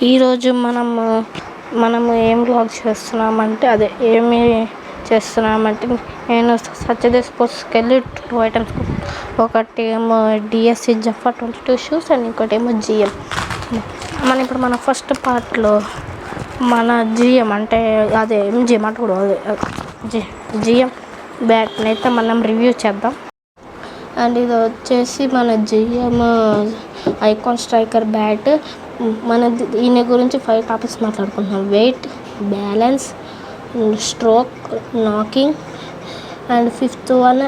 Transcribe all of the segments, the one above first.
ఈరోజు మనము ఏం వ్లాగ్ చేస్తున్నామంటే నేను సత్యదేవ్ స్పోర్ట్స్కి వెళ్ళి 2 ఐటమ్స్, ఒకటేమో డిఎస్సి జఫా 22 షూస్ అండ్ ఇంకోటేమో జిఎం. ఇప్పుడు మన ఫస్ట్ పార్ట్లో మన జిఎం అంటే అదే ఎంజిఎం అంటే కూడా అదే జిఎం బ్యాట్ని అయితే మనం రివ్యూ చేద్దాం. అండ్ ఇది వచ్చేసి మన జిఎం ఐకాన్ స్ట్రైకర్ బ్యాట్. ఈయన గురించి 5 టాపిక్స్ మాట్లాడుకుంటున్నాం: weight, balance, stroke, knocking, and 5th one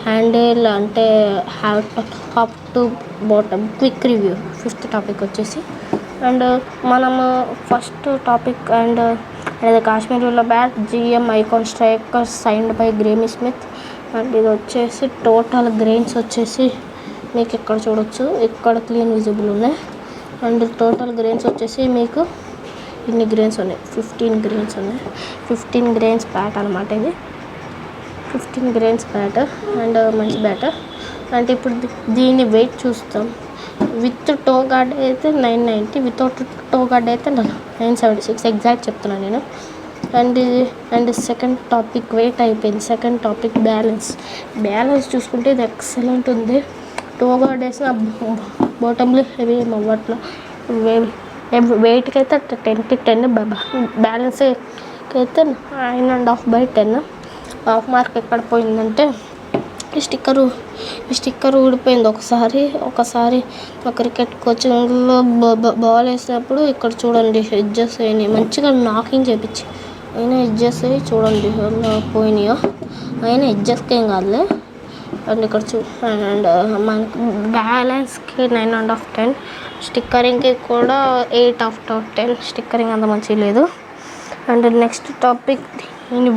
handle అంటే top to bottom quick review. 5th topic వచ్చేసి అండ్ మనము ఫస్ట్ టాపిక్ అండ్ అది కాశ్మీర్లో bat GM icon striker signed by Graeme Smith. And ఇది వచ్చేసి టోటల్ గ్రెయిన్స్ వచ్చేసి మీకు ఇక్కడ చూడొచ్చు, ఇక్కడ క్లీన్ విజిబుల్ ఉన్నాయి. అండ్ టోటల్ గ్రెయిన్స్ వచ్చేసి మీకు ఇన్ని గ్రెయిన్స్ ఉన్నాయి, 15 గ్రెయిన్స్ ఉన్నాయి. 15 గ్రెయిన్స్ బ్యాట్ అనమాట ఇది. 15 గ్రెయిన్స్ బ్యాట్ అండ్ మంచి బ్యాట్. అంటే ఇప్పుడు దీని వెయిట్ చూస్తాం. విత్ టో గార్డ్ అయితే 990, వితౌట్ టో గార్డ్ అయితే 976 ఎగ్జాక్ట్ చెప్తున్నాను నేను. అండ్ సెకండ్ టాపిక్ వెయిట్ అయిపోయింది. సెకండ్ టాపిక్ బ్యాలెన్స్ చూసుకుంటే ఇది ఎక్సలెంట్ ఉంది. టో గార్డ్ వేసిన బాటంలో హెవీ అవ్వట్లో వెయిట్కి అయితే 10/10, బ్యాలెన్స్కి అయితే 9.5/10. హాఫ్ మార్క్ ఎక్కడ పోయిందంటే ఈ స్టిక్కర్ ఊడిపోయింది. ఒకసారి క్రికెట్ కోచింగ్లో బాల్ వేసినప్పుడు ఇక్కడ చూడండి ఎడ్జెస్ అయినాయి, మంచిగా నాకింగ్ చేయించి అయినా ఎడ్జెస్ అయ్యి చూడండి పోయినాయో. అయినా ఎడ్జెస్కి ఏం కాదులే. అండ్ ఇక్కడ అండ్ మనకి బ్యాలెన్స్కి 9.5/10, స్టిక్కరింగ్కి కూడా 8/10. స్టిక్కరింగ్ అంత మంచిగా లేదు. అండ్ నెక్స్ట్ టాపిక్ ఈయన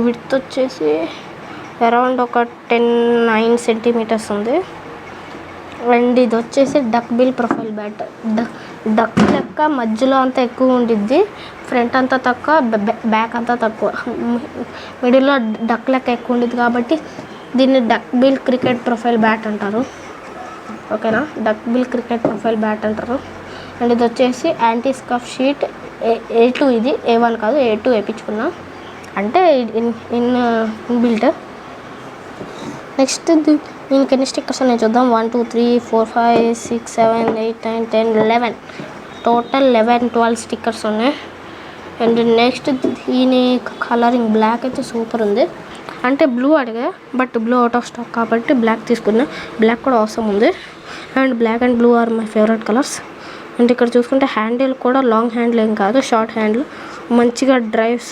విడ్త్ వచ్చేసి అరౌండ్ ఒక 9 సెంటీమీటర్స్ ఉంది. అండ్ ఇది వచ్చేసి duck bill profile bat. Duck లెక్క మధ్యలో అంతా ఎక్కువ ఉండిద్ది, ఫ్రంట్ అంతా తక్కువ, బ్యాక్ అంతా తక్కువ, మిడిల్లో డక్ లెక్క ఎక్కువ ఉండిద్ది కాబట్టి దీన్ని duck bill cricket profile bat అంటారు. ఓకేనా, duck bill cricket profile bat అంటారు. అండ్ ఇది వచ్చేసి యాంటీ స్కఫ్ షీట్ A2. ఇది A1 కాదు, A2 వేయించుకున్నా, అంటే ఇన్ బిల్ట్. నెక్స్ట్ దీనికి ఎన్ని స్టిక్కర్స్ ఉన్నాయి చూద్దాం. 1 2 3 4 5 6 7 8 9 10 11, టోటల్ 11-12 స్టిక్కర్స్ ఉన్నాయి. అండ్ నెక్స్ట్ దీని కలరింగ్ బ్లాక్ అయితే సూపర్ ఉంది. అంటే బ్లూ అడిగా but blue out of stock కాబట్టి బ్లాక్ తీసుకున్నా. బ్లాక్ కూడా అవసరం ఉంది. And black and blue are my favourite colours. And ఇక్కడ చూసుకుంటే హ్యాండిల్ కూడా లాంగ్ హ్యాండిల్ ఏం కాదు, షార్ట్ హ్యాండిల్, మంచిగా డ్రైవ్స్.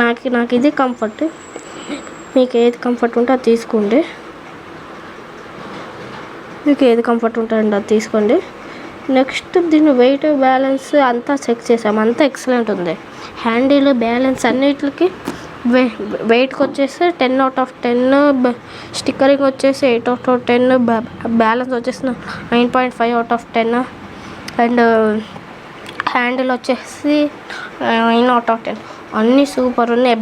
నాకు ఇది కంఫర్ట్. మీకు ఏది కంఫర్ట్ ఉంటే అది తీసుకోండి. అది తీసుకోండి. నెక్స్ట్ దీని వెయిట్, బ్యాలెన్స్ అంతా చెక్ చేసాం, అంతా ఎక్సలెంట్ ఉంది. హ్యాండిల్, బ్యాలెన్స్ అన్నిటికి వెయిట్కి వచ్చేసి 10/10, స్టిక్కరింగ్ వచ్చేసి 8/10, బ్యాలెన్స్ వచ్చేసి 9.5/10, అండ్ హ్యాండిల్ వచ్చేసి 9/10. అన్నీ సూపర్ ఉన్నాయి.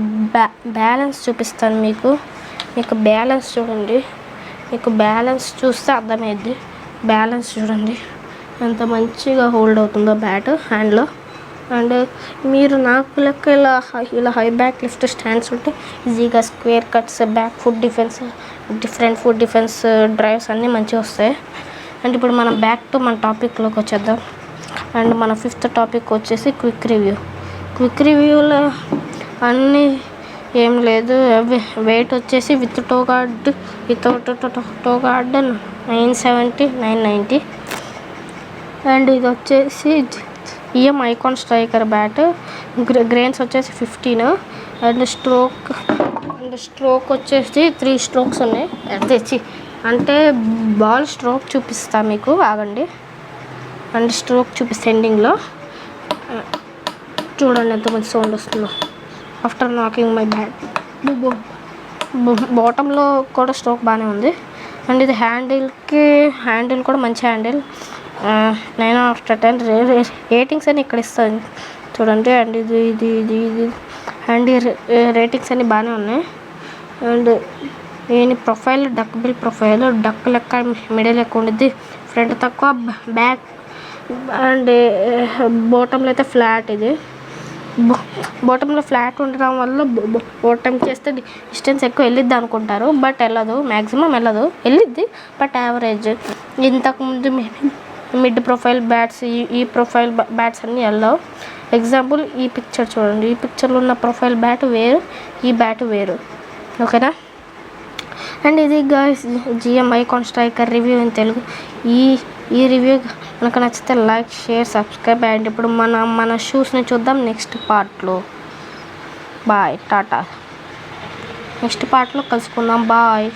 బ్యాలెన్స్ చూపిస్తాను మీకు బ్యాలెన్స్ చూడండి. మీకు బ్యాలెన్స్ చూస్తే అర్థమైద్ది. బ్యాలెన్స్ చూడండి ఎంత మంచిగా హోల్డ్ అవుతుందో బ్యాట్ హ్యాండ్లో. అండ్ మీరు నాకు లెక్క ఇలా హై బ్యాక్ లిఫ్ట్ స్టాండ్స్ ఉంటే ఈజీగా square cuts, back foot defence, different foot defence, drives అన్నీ మంచిగా వస్తాయి. అండ్ ఇప్పుడు మనం బ్యాక్ టు మన టాపిక్లోకి వచ్చేద్దాం. అండ్ మన 5th టాపిక్ వచ్చేసి క్విక్ రివ్యూలో అన్నీ ఏం లేదు. వెయిట్ వచ్చేసి with toe guard, without toe guard 970, 990. And ఇది వచ్చేసి GM icon striker bat. Grains వచ్చేసి 15. అండ్ స్ట్రోక్ వచ్చేసి 3 స్ట్రోక్స్ ఉన్నాయి. అంటే బాల్ స్ట్రోక్ చూపిస్తా మీకు, ఆగండి. అండ్ స్ట్రోక్ చూపిస్తే ఎండింగ్లో చూడండి ఎంత మంచి సౌండ్ వస్తుందో ఆఫ్టర్ నాకింగ్ మై బ్యాట్. బాటంలో కూడా స్ట్రోక్ బాగానే ఉంది. అండ్ ఇది హ్యాండిల్ కూడా మంచి హ్యాండిల్, 9/10. రేటింగ్స్ అని ఇక్కడ ఇస్తాను చూడండి. అండ్ ఇది హ్యాండిల్ రేటింగ్స్ అన్నీ బాగానే ఉన్నాయి. అండ్ దీని profile duck bill profile, duck లెక్క మిడిల్ ఎక్కువ ఉండిద్ది, ఫ్రంట్ తక్కువ, అండ్ బాటంలో అయితే ఫ్లాట్ ఇది. బాటంలో ఫ్లాట్ ఉండడం వల్ల బాటం చేస్తే డిస్టెన్స్ ఎక్కువ వెళ్ళిద్ది అనుకుంటారు, బట్ వెళ్ళదు, మ్యాక్సిమం వెళ్ళిద్ది, బట్ యావరేజ్. ఇంతకుముందు మిడ్ ప్రొఫైల్ బ్యాట్స్, ఈ ప్రొఫైల్ బ్యాట్స్ అన్నీ వెళ్ళవు. ఎగ్జాంపుల్ ఈ పిక్చర్ చూడండి, ఈ పిక్చర్లో ఉన్న ప్రొఫైల్ బ్యాట్ వేరు, ఈ బ్యాట్ వేరు, ఓకేనా. అండ్ ఇది guys GM icon striker review in Telugu. ఈ రివ్యూ మనకు నచ్చితే లైక్, షేర్, సబ్స్క్రైబ్. అండ్ ఇప్పుడు మన షూస్ని చూద్దాం నెక్స్ట్ పార్ట్లో. బాయ్, టాటా. నెక్స్ట్ పార్ట్లో కలుసుకుందాం, బాయ్.